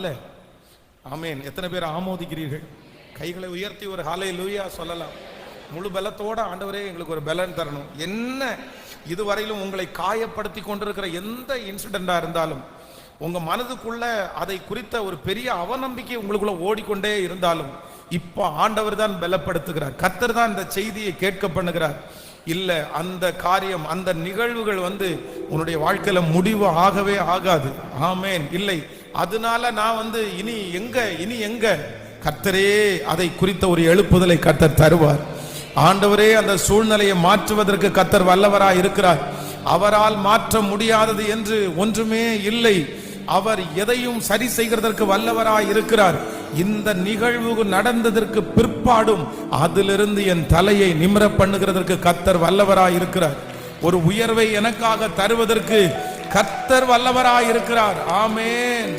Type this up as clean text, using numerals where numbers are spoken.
அல்ல. ஆமேன். எத்தனை பேர் ஆமோதிக்கிறீர்கள்? கைகளை உயர்த்தி ஒரு ஹல்லேலூயா சொல்லலாம். முழு பலத்தோட ஆண்டவரே எங்களுக்கு ஒரு பலன் தரணும். என்ன இதுவரையிலும் உங்களை காயப்படுத்தி கொண்டிருக்கிற எந்த இன்சிடெண்டா இருந்தாலும், உங்க மனதுக்குள்ள அதை குறித்த ஒரு பெரிய அவநம்பிக்கை உங்களுக்குள்ள ஓடிக்கொண்டே இருந்தாலும், இப்ப ஆண்டவர் தான் பலப்படுத்துகிறார். கர்த்தர் தான் இந்த செய்தியை கேட்க பண்ணுகிறார். இல்ல அந்த காரியம், அந்த நிகழ்வுகள் உன்னுடைய வாழ்க்கையில முடிவு ஆகவே ஆகாது. ஆமேன். இல்லை, அதனால நான் இனி எங்க கர்த்தரே அதை குறித்த ஒரு எழுப்புதலை கர்த்தர் தருவார். ஆண்டவரே அந்த சூழ்நிலையை மாற்றுவதற்கு கர்த்தர் வல்லவராய் இருக்கிறார். அவரால் மாற்ற முடியாதது என்று ஒன்றுமே இல்லை. அவர் எதையும் சரி செய்கிறதற்கு வல்லவராய் இருக்கிறார். இந்த நிகழ்வு நடந்ததற்கு பிற்பாடும் அதிலிருந்து என் தலையை நிமிர பண்ணுகிறதற்கு கர்த்தர் வல்லவராய் இருக்கிறார். ஒரு உயர்வை எனக்காக தருவதற்கு கர்த்தர் வல்லவராய் இருக்கிறார். ஆமென்.